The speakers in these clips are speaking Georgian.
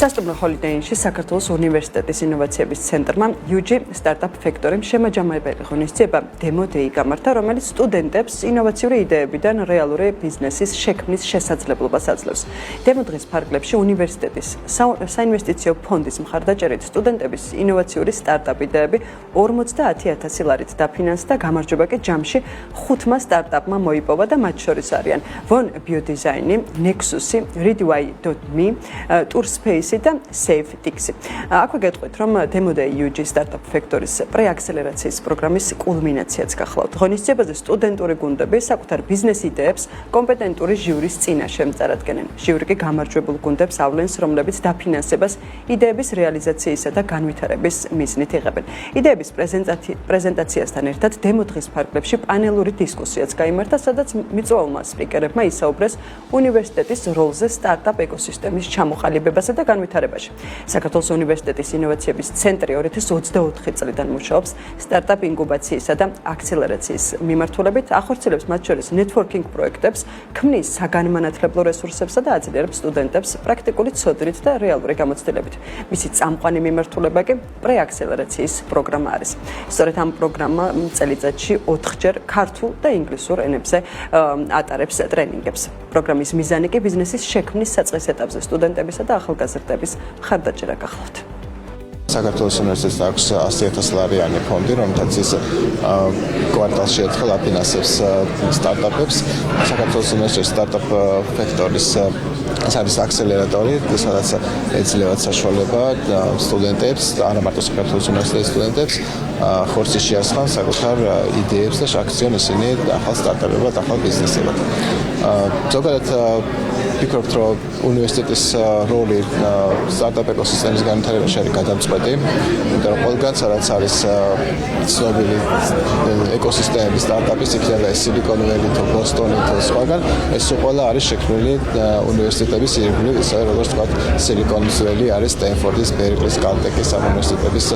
სასტუმრო ჰოლიდეინში საქართველოს უნივერსიტეტის ინოვაციების ცენტრმა UG Startup Factory შემაჯამებელი ღონისძიება Demo Day გამართა, რომელიც სტუდენტებს ინოვაციური იდეებიდან რეალური ბიზნესის შექმნის შესაძლებლობას აძლევს. Demo დღის ფარგლებში უნივერსიტეტის საინვესტიციო ფონდის მხარდაჭერით სტუდენტების ინოვაციური სტარტაპ იდეები 50,000 ლარით დაფინანსდა. გამარჯვება კი ჯამში 5 სტარტაპმა მოიპოვა და მათ შორის არიან Von Biodesign, Nexus, Readway.me, Tourspace და SafeTix. აქვე გეტყვით, რომ Demo Day UG Startup Factory-ის პრეაქსელერაციის პროგრამის კულმინაციაც გახლავთ. ღონისძიებაზე სტუდენტური გუნდები საკუთარ ბიზნეს იდეებს კომპეტენტური ჟიურის წინაშე წარადგენენ. ჟიური კი გამარჯვებულ გუნდებს ავლენს, რომლებიც დაფინანსებას იდეების რეალიზაციისა და განვითარების მიზნით იღებენ. იდეების პრეზენტაციასთან ერთად Demo დღის ფარგლებში პანელური დისკუსიაც გაიმართა, სადაც მიწვეულმა სპიკერებმა ისაუბრეს უნივერსიტეტის როლზე სტარტაპ ეკოსისტემის ჩამოყალიბებასა და განვითარებაში. საქართველოს უნივერსიტეტის ინოვაციების ცენტრი 2024 წლიდან მუშაობს სტარტაპ ინკუბაციისა და აქცელერაციის მიმართულებით, ახორციელებს მათ შორის ნეტვორკინგ პროექტებს, ქმნის საგანმანათლებლო რესურსებსა და აძლიერებს სტუდენტებს პრაქტიკული ცოდნით და რეალური გამოცდილებით. მისი წამყვანი მიმართულება კი პრეაქსელერაციის პროგრამა არის. სწორედ ამ პროგრამა წელიწადში 4-ჯერ ქართულ და ინგლისურ ენებზე ატარებს ტრენინგებს. პროგრამის მიზანი კი ბიზნესის შექმნის საწყის ეტაპზე სტუდენტებისა და ახალგაზრდების მხარდაჭერა გახლავთ. საქართველოს უნივერსიტეტს აქვს 100,000 ლარიანი ფონდი, რომელთაც ის კვარტალში ერთხელ აფინანსებს სტარტაპებს. საქართველოს უნივერსიტეტის სტარტაპ ფექტორის არის აქსელერატორი, სადაც ეძლევათ საშუალება სტუდენტებს, არა მარტო საქართველოს უნივერსიტეტის სტუდენტებს, ხორცი შეასხან საკუთარ იდეებს და აქციონ ისინი ახალ სტარტაპებად, ახალ ბიზნესებად. ზოგადად ვფიქრობთ, რომ უნივერსიტეტის როლი სტარტაპ ეკოსისტემის განვითარებაში არის გადამწყვეტი, იმიტომ რომ ყველგან სადაც არის ცნობილი ეკოსისტემების სტარტაპის, იქნება ეს Silicon Valley თუ Boston-ი თუ სხვაგან, ეს ყველა არის შექმნილი უნივერსიტეტების ირგვლივ, ისე როგორც თქვა Silicon Valley არის Stanford-ის, Berkeley-ის, Caltech-ის უნივერსიტეტების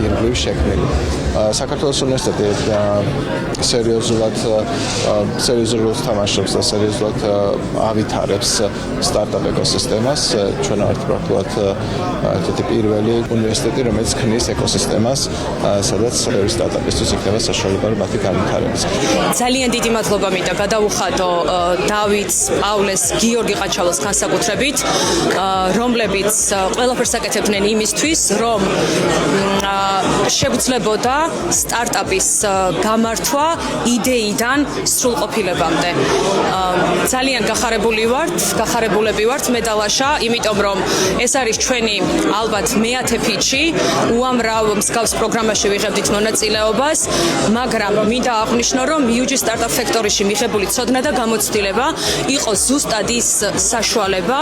ირგვლივ შექმნილი. საქართველოს უნივერსიტეტი სერიოზულად თამაშობს და სერიოზულად ავითარებს სტარტაპ ეკოსისტემას. ჩვენ ვართ პრაქტიკულად ერთ-ერთი პირველი უნივერსიტეტი, რომელიც ქმნის ეკოსისტემას, სადაც ბევრი სტარტაპისთვის იქნება საშუალება მათი განვითარების. ძალიან დიდი მადლობა მინდა გადავუხადო დავითს, პავლეს, გიორგი ყაჩალოს განსაკუთრებით, რომლებიც ყველაფერს აკეთებდნენ იმისთვის, რომ შეგვძლებოდა სტარტაპის გამართვა იდეიდან სრულყოფილებამდე. ძალიან გახარებულები ვართ მე და ლაშა, იმიტომ რომ ეს არის ჩვენი ალბათ მეათე ფიჩი, უამრავ მსგავს პროგრამაში ვიღებდით მონაწილეობას, მაგრამ მინდა აღვნიშნო, რომ UG Startup Factory-ში მიღებული ცოდნა და გამოცდილება იყო ზუსტად ის საშუალება,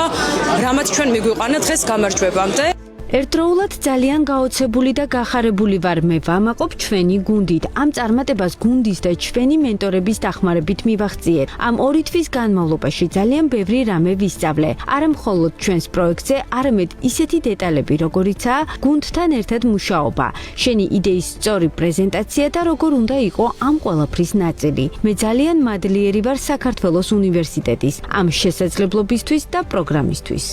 რამაც ჩვენ მიგვიყვანა დღეს გამარჯვებამდე. ერთდროულად ძალიან გაოცებული და გახარებული ვარ მე ვამაყობ ჩვენი გუნდით. ამ წარმატებას გუნდის და ჩვენი მენტორების დახმარებით მივაღწიეთ. ამ 2 თვის განმავლობაში ძალიან ბევრი რამე ვისწავლე. არა მხოლოდ ჩვენს პროექტზე, არამედ ისეთი დეტალები, როგორიცაა გუნდთან ერთად მუშაობა, შენი იდეის სწორი პრეზენტაცია და როგორ უნდა იყოს ამ ყველაფრის ნაწილი. მე ძალიან მადლიერი ვარ საქართველოს უნივერსიტეტის ამ შესაძლებლობისთვის და პროგრამისთვის.